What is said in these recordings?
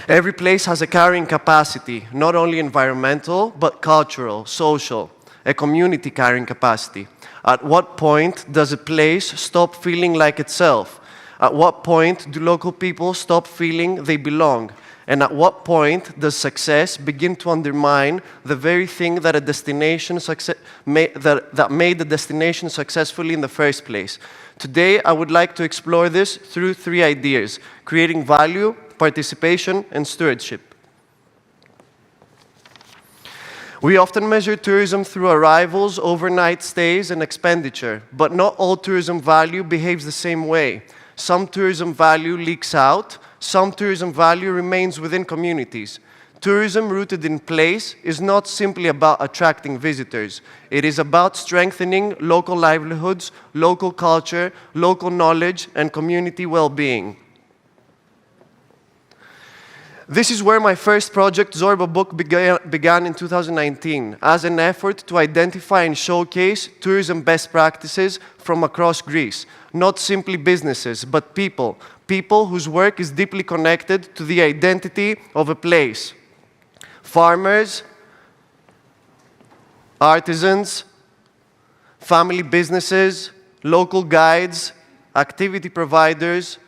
Every place has a carrying capacity, not only environmental, but cultural, social, a community carrying capacity. At what point does a place stop feeling like itself? At what point do local people stop feeling they belong? And at what point does success begin to undermine the very thing that that made the destination successfully in the first place? Today, I would like to explore this through three ideas: creating value, participation, and stewardship. We often measure tourism through arrivals, overnight stays, and expenditure, but not all tourism value behaves the same way. Some tourism value leaks out, some tourism value remains within communities. Tourism rooted in place is not simply about attracting visitors. It is about strengthening local livelihoods, local culture, local knowledge, and community well-being. This is where my first project, Zorba Book, began in 2019 as an effort to identify and showcase tourism best practices from across Greece. Not simply businesses, but people. People whose work is deeply connected to the identity of a place. Farmers, artisans, family businesses, local guides, activity providers,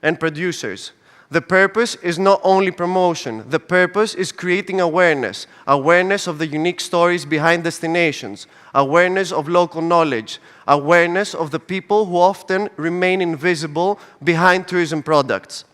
and producers. The purpose is not only promotion. The purpose is creating awareness. Awareness of the unique stories behind destinations. Awareness of local knowledge. Awareness of the people who often remain invisible behind tourism products.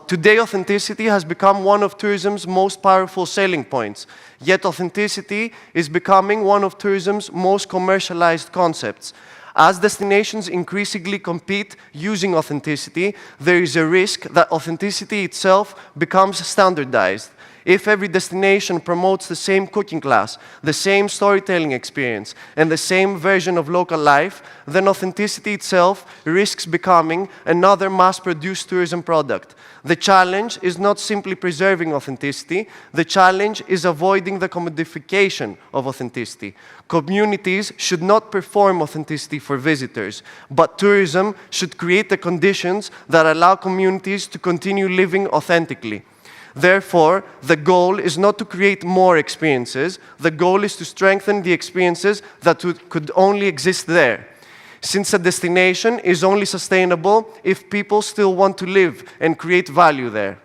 Today, authenticity has become one of tourism's most powerful selling points. Yet authenticity is becoming one of tourism's most commercialized concepts. As destinations increasingly compete using authenticity, there is a risk that authenticity itself becomes standardized. If every destination promotes the same cooking class, the same storytelling experience, and the same version of local life, then authenticity itself risks becoming another mass-produced tourism product. The challenge is not simply preserving authenticity, the challenge is avoiding the commodification of authenticity. Communities should not perform authenticity for visitors, but tourism should create the conditions that allow communities to continue living authentically. Therefore, the goal is not to create more experiences, the goal is to strengthen the experiences that could only exist there. Since a destination is only sustainable if people still want to live and create value there.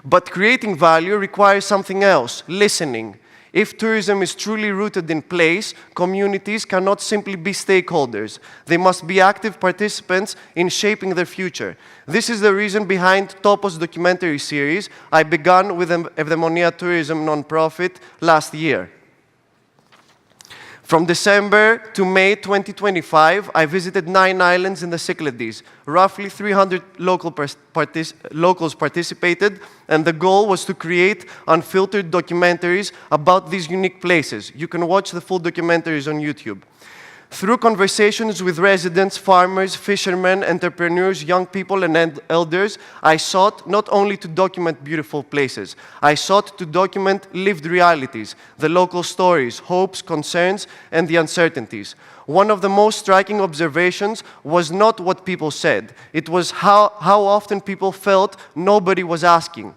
But creating value requires something else: listening. If tourism is truly rooted in place, communities cannot simply be stakeholders. They must be active participants in shaping their future. This is the reason behind Topos documentary series I began with Evdemonia Tourism non-profit last year. From December to May 2025, I visited 9 islands in the Cyclades. Roughly 300 locals participated, and the goal was to create unfiltered documentaries about these unique places. You can watch the full documentaries on YouTube. Through conversations with residents, farmers, fishermen, entrepreneurs, young people, and elders, I sought not only to document beautiful places, I sought to document lived realities, the local stories, hopes, concerns, and the uncertainties. One of the most striking observations was not what people said. It was how often people felt nobody was asking.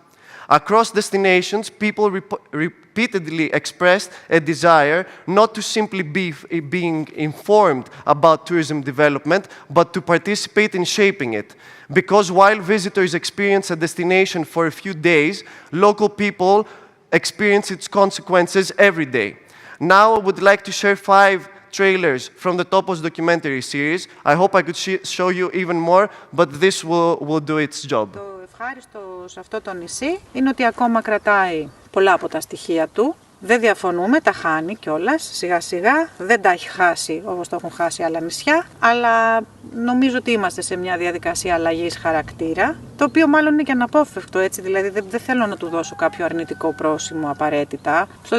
Across destinations, people repeatedly expressed a desire not to simply be being informed about tourism development, but to participate in shaping it. Because while visitors experience a destination for a few days, local people experience its consequences every day. Now I would like to share 5 trailers from the Topos documentary series. I hope I could show you even more, but this will do its job. Ευχάριστο σε αυτό το νησί είναι ότι ακόμα κρατάει πολλά από τα στοιχεία του. Δεν διαφωνούμε, τα χάνει κιόλας σιγά σιγά. Δεν τα έχει χάσει όπως το έχουν χάσει άλλα νησιά. Αλλά νομίζω ότι είμαστε σε μια διαδικασία αλλαγής χαρακτήρα. Το οποίο μάλλον είναι και αναπόφευκτο, έτσι. Δηλαδή δεν θέλω να του δώσω κάποιο αρνητικό πρόσημο απαραίτητα. Στο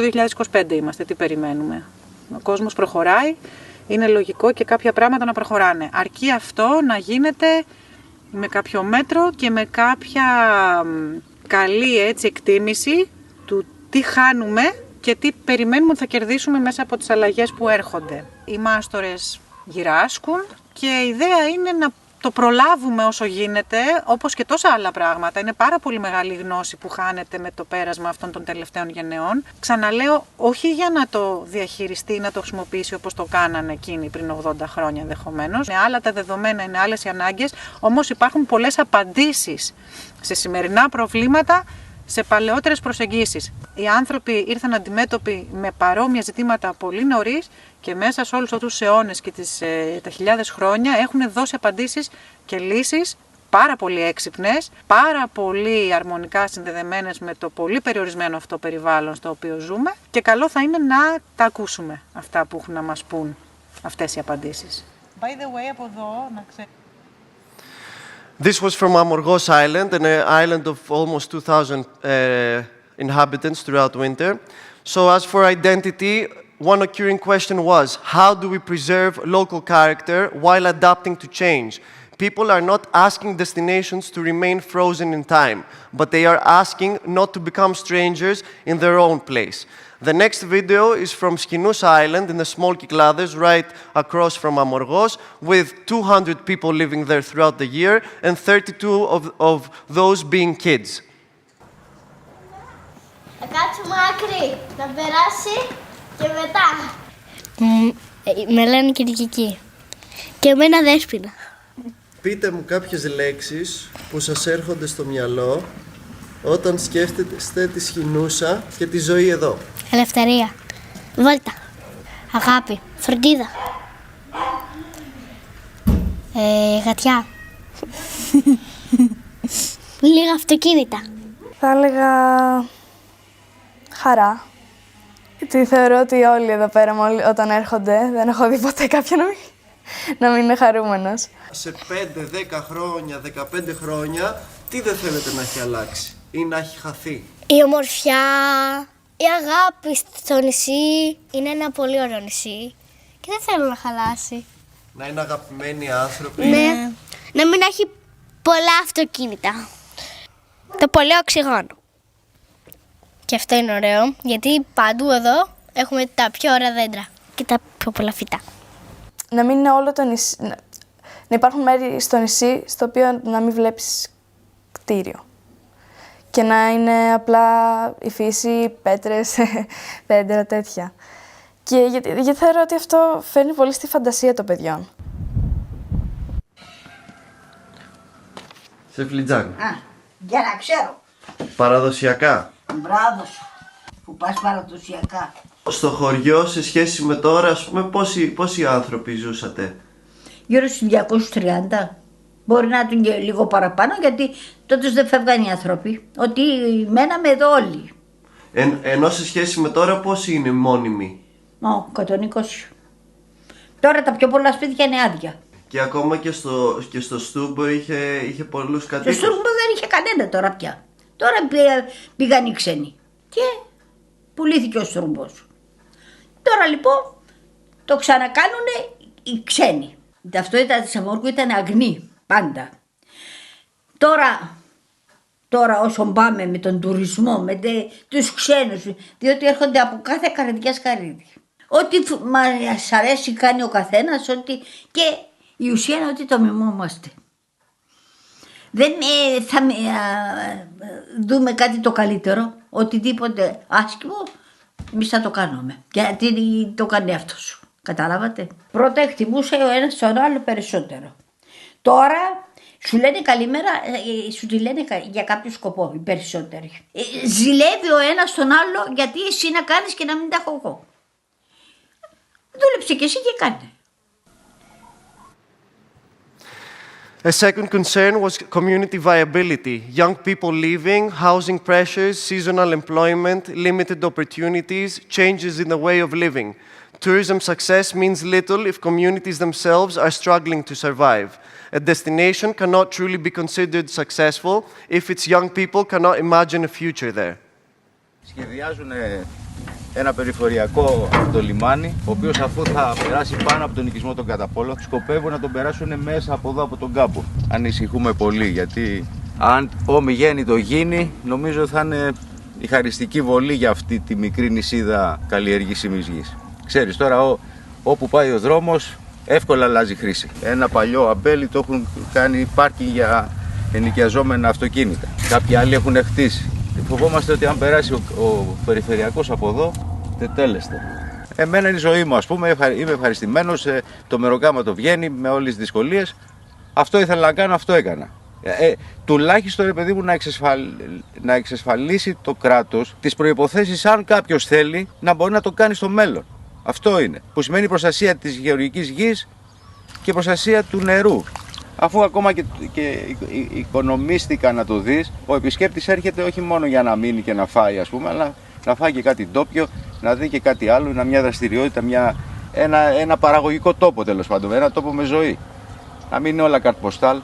2025 είμαστε, τι περιμένουμε? Ο κόσμος προχωράει, είναι λογικό και κάποια πράγματα να προχωράνε. Αρκεί αυτό να γίνεται με κάποιο μέτρο και με κάποια καλή έτσι εκτίμηση του τι χάνουμε και τι περιμένουμε ότι θα κερδίσουμε μέσα από τις αλλαγές που έρχονται. Οι μάστορες γυράσκουν και η ιδέα είναι να το προλάβουμε όσο γίνεται, όπως και τόσα άλλα πράγματα. Είναι πάρα πολύ μεγάλη γνώση που χάνεται με το πέρασμα αυτών των τελευταίων γενεών. Ξαναλέω, όχι για να το διαχειριστεί ή να το χρησιμοποιήσει όπως το κάνανε εκείνοι πριν 80 χρόνια ενδεχομένως. Είναι άλλα τα δεδομένα, είναι άλλες οι ανάγκες, όμως υπάρχουν πολλές απαντήσεις σε σημερινά προβλήματα, σε παλαιότερες προσεγγίσεις. Οι άνθρωποι ήρθαν αντιμέτωποι με παρόμοια ζητήματα πολύ νωρίς και μέσα σε όλους αυτούς τους αιώνες και τα χιλιάδες χρόνια έχουν δώσει απαντήσεις και λύσεις πάρα πολύ έξυπνες, πάρα πολύ αρμονικά συνδεδεμένες με το πολύ περιορισμένο αυτό περιβάλλον στο οποίο ζούμε και καλό θα είναι να τα ακούσουμε αυτά που έχουν να μας πούν αυτές οι απαντήσεις. By the way, από εδώ, να ξέρετε. This was from Amorgos Island, an island of almost 2,000 inhabitants throughout winter. So as for identity, one occurring question was, how do we preserve local character while adapting to change? People are not asking destinations to remain frozen in time, but they are asking not to become strangers in their own place. The next video is from Skinos Island in the small Kyklades, right across from Amorgos, with 200 people living there throughout the year and 32 of those being kids. Να κάτσουμε άκρη, να περάσει και μετά. Με λένε Κυριακή. Και εμένα Δέσποινα. Πείτε μου κάποιες λέξεις που σας έρχονται στο μυαλό όταν σκέφτεστε τη Σκηνούσα και τη ζωή εδώ. Ελευθερία. Βόλτα. Αγάπη. Φροντίδα. Γατιά. Λίγα αυτοκίνητα. Θα έλεγα χαρά. Γιατί θεωρώ ότι όλοι εδώ πέρα όταν έρχονται δεν έχω δει ποτέ κάποιον να μην είναι χαρούμενος. Σε 5, 10 χρόνια, 15 χρόνια, τι δεν θέλετε να έχει αλλάξει ή να έχει χαθεί? Η ομορφιά, η αγάπη στο νησί. Είναι ένα πολύ ωραίο νησί και δεν θέλω να χαλάσει. Να είναι αγαπημένοι άνθρωποι. Ναι. Να μην έχει πολλά αυτοκίνητα. Το πολύ οξυγόνο. Και αυτό είναι ωραίο, γιατί παντού εδώ έχουμε τα πιο ωραία δέντρα και τα πιο πολλά φυτά. Να μην είναι όλο το νησί, να υπάρχουν μέρη στο νησί στο οποίο να μην βλέπεις κτίριο. Και να είναι απλά η φύση, πέτρες, δέντρα, τέτοια. Και γιατί θεωρώ ότι αυτό φέρνει πολύ στη φαντασία των παιδιών. Σε φλιτζάν. Για να ξέρω. Παραδοσιακά. Μπράβο σου, που πας παραδοσιακά. Στο χωριό, σε σχέση με τώρα, ας πούμε, πόσοι άνθρωποι ζούσατε? Γύρω στους 230. Μπορεί να ήταν και λίγο παραπάνω, γιατί τότε δεν φεύγαν οι άνθρωποι. Ότι μέναμε εδώ όλοι. Ενώ σε σχέση με τώρα, πόσοι είναι μόνιμοι? 120. Τώρα τα πιο πολλά σπίτια είναι άδεια. Και ακόμα και στο Στούμπο είχε πολλούς κατοίκους. Στο Στούμπο δεν είχε κανένα τώρα πια. Τώρα πήγαν οι ξένοι και πουλήθηκε ο Στρούμπος. Τώρα λοιπόν το ξανακάνουνε οι ξένοι. Η ταυτότητα της Αμόργου ήταν αγνή πάντα. Τώρα όσο πάμε με τον τουρισμό, με τους ξένους, διότι έρχονται από κάθε καρδιά σκαρίδι. Ό,τι μας αρέσει κάνει ο καθένας, και η ουσία είναι ότι το μιμόμαστε. Δεν θα δούμε κάτι το καλύτερο, οτιδήποτε άσχημο, εμείς θα το κάνουμε. Γιατί το κάνει αυτό σου. Κατάλαβατε. Πρώτα εκτιμούσε ο ένας τον άλλο περισσότερο. Τώρα σου λένε καλημέρα, σου τη λένε για κάποιο σκοπό οι περισσότεροι. Ζηλεύει ο ένας τον άλλο γιατί εσύ να κάνεις και να μην τα έχω εγώ. Δούλεψε και εσύ και κάνε. A second concern was community viability. Young people leaving, housing pressures, seasonal employment, limited opportunities, changes in the way of living. Tourism success means little if communities themselves are struggling to survive. A destination cannot truly be considered successful if its young people cannot imagine a future there. Σχεδιάζουν ένα περιφοριακό από το λιμάνι, ο οποίος αφού θα περάσει πάνω από τον οικισμό των Καταπόλων, σκοπεύουν να τον περάσουν μέσα από εδώ, από τον κάμπο. Ανησυχούμε πολύ, γιατί αν ομιγέννητο γίνει, νομίζω θα είναι η χαριστική βολή για αυτή τη μικρή νησίδα καλλιεργήσιμης γης. Ξέρεις τώρα, όπου πάει ο δρόμος, εύκολα αλλάζει χρήση. Ένα παλιό αμπέλι το έχουν κάνει πάρκινγκ για ενοικιαζόμενα αυτοκίνητα. Κάποιοι άλλοι έχουν χτίσει. Φοβόμαστε ότι αν περάσει ο περιφερειακός από εδώ, τετέλεστε. Εμένα είναι η ζωή μου, ας πούμε, είμαι ευχαριστημένος, το μεροκάματο βγαίνει με όλες τις δυσκολίες. Αυτό ήθελα να κάνω, αυτό έκανα. Τουλάχιστον, ρε παιδί μου, να εξασφαλίσει το κράτος τις προϋποθέσεις, αν κάποιος θέλει, να μπορεί να το κάνει στο μέλλον. Αυτό είναι, που σημαίνει προστασία της γεωργικής γης και προστασία του νερού. Αφού ακόμα και οικονομίστηκα να το δεις, ο επισκέπτης έρχεται όχι μόνο για να μείνει και να φάει, ας πούμε, αλλά να φάει και κάτι ντόπιο, να δει και κάτι άλλο, μια δραστηριότητα, ένα παραγωγικό τόπο, τέλος πάντων, ένα τόπο με ζωή. Να μην είναι όλα καρτποστάλ.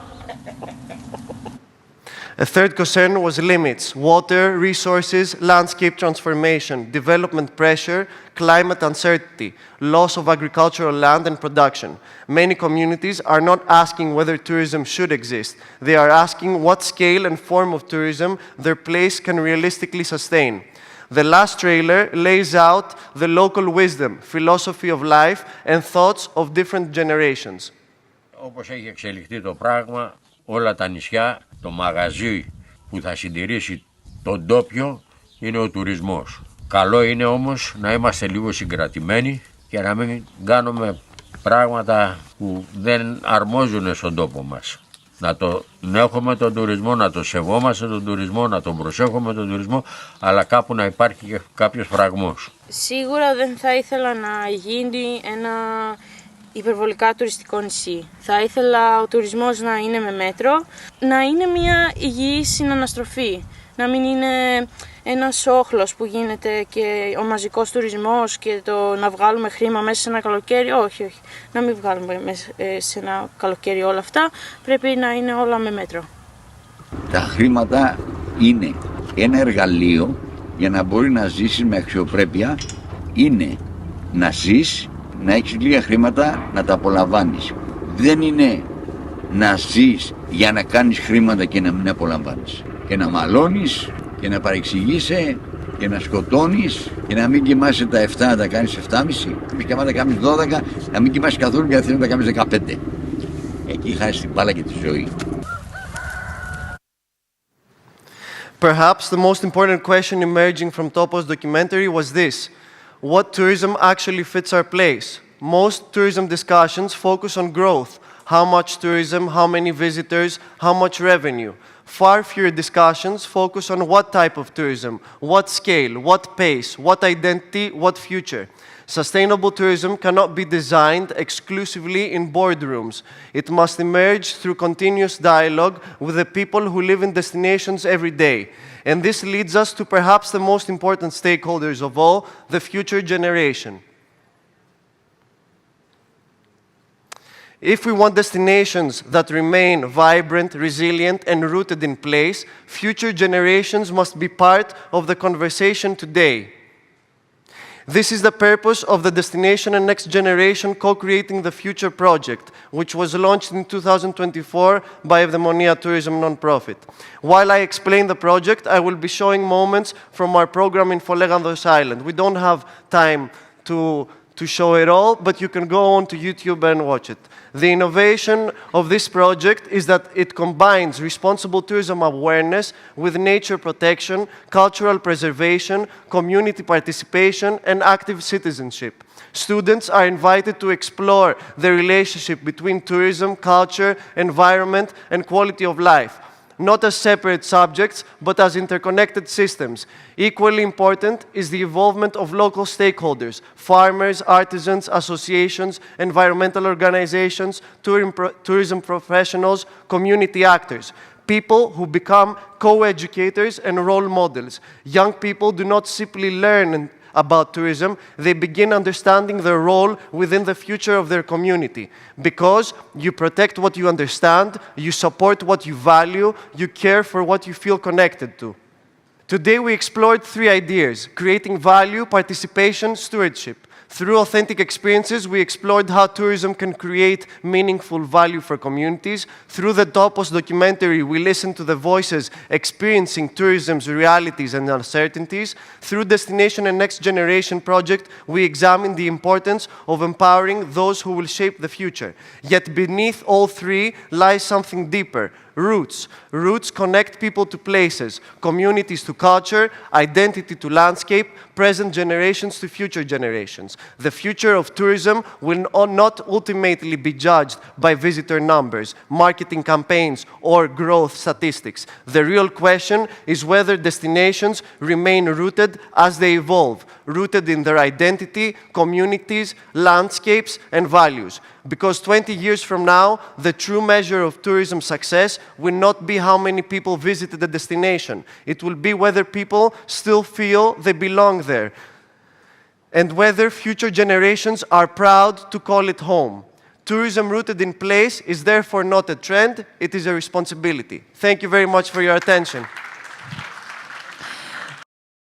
A third concern was limits: water, resources, landscape transformation, development pressure, climate uncertainty, loss of agricultural land and production. Many communities are not asking whether tourism should exist. They are asking what scale and form of tourism their place can realistically sustain. The last trailer lays out the local wisdom, philosophy of life, and thoughts of different generations. Όπως έχει εξελιχθεί το πράγμα, όλα τα νησιά, το μαγαζί που θα συντηρήσει τον ντόπιο είναι ο τουρισμός. Καλό είναι όμως να είμαστε λίγο συγκρατημένοι και να μην κάνουμε πράγματα που δεν αρμόζουν στον τόπο μας. Να τον έχουμε τον τουρισμό, να τον σεβόμαστε τον τουρισμό, να τον προσέχουμε τον τουρισμό, αλλά κάπου να υπάρχει και κάποιος φραγμός. Σίγουρα δεν θα ήθελα να γίνει ένα υπερβολικά τουριστικό νησί. Θα ήθελα ο τουρισμός να είναι με μέτρο, να είναι μια υγιή συναναστροφή, να μην είναι ένας όχλος που γίνεται και ο μαζικός τουρισμός και το να βγάλουμε χρήμα μέσα σε ένα καλοκαίρι. Όχι. Να μην βγάλουμε μέσα σε ένα καλοκαίρι όλα αυτά, πρέπει να είναι όλα με μέτρο. Τα χρήματα είναι ένα εργαλείο για να μπορεί να ζήσεις με αξιοπρέπεια, είναι να ζεις, να έχεις λίγα χρήματα, να τα απολαμβάνεις. Δεν είναι να ζεις για να κάνεις χρήματα και να μην απολαμβάνεις. Και να μαλώνεις και να παρεξηγείσαι και να σκοτώνεις και να μην κοιμάσαι τα 7 να τα κάνεις 7,5 και άμα τα κάνεις 12 να μην κοιμάσαι καθόλου και να τα κάνεις 15. Εκεί χάσεις την μπάλα και τη ζωή. Perhaps the most important question emerging from Topo's documentary was this: what tourism actually fits our place? Most tourism discussions focus on growth. How much tourism, how many visitors, how much revenue. Far fewer discussions focus on what type of tourism, what scale, what pace, what identity, what future. Sustainable tourism cannot be designed exclusively in boardrooms. It must emerge through continuous dialogue with the people who live in destinations every day. And this leads us to perhaps the most important stakeholders of all, the future generation. If we want destinations that remain vibrant, resilient, and rooted in place, future generations must be part of the conversation today. This is the purpose of the Destination and Next Generation Co-Creating the Future project, which was launched in 2024 by Evdemonia Tourism nonprofit. While I explain the project, I will be showing moments from our program in Folegandos Island. We don't have time to show it all, but you can go on to YouTube and watch it. The innovation of this project is that it combines responsible tourism awareness with nature protection, cultural preservation, community participation, and active citizenship. Students are invited to explore the relationship between tourism, culture, environment, and quality of life, not as separate subjects, but as interconnected systems. Equally important is the involvement of local stakeholders, farmers, artisans, associations, environmental organizations, tourism professionals, community actors. People who become co-educators and role models. Young people do not simply learn about tourism, they begin understanding their role within the future of their community. Because you protect what you understand, you support what you value, you care for what you feel connected to. Today we explored 3 ideas: creating value, participation, stewardship. Through authentic experiences, we explored how tourism can create meaningful value for communities. Through the Topos documentary, we listened to the voices experiencing tourism's realities and uncertainties. Through Destination and Next Generation project, we examined the importance of empowering those who will shape the future. Yet beneath all three lies something deeper. Roots. Roots connect people to places, communities to culture, identity to landscape, present generations to future generations. The future of tourism will not ultimately be judged by visitor numbers, marketing campaigns, or growth statistics. The real question is whether destinations remain rooted as they evolve, rooted in their identity, communities, landscapes, and values. Because 20 years from now, the true measure of tourism success will not be how many people visited the destination. It will be whether people still feel they belong there, and whether future generations are proud to call it home. Tourism rooted in place is therefore not a trend, it is a responsibility. Thank you very much for your attention.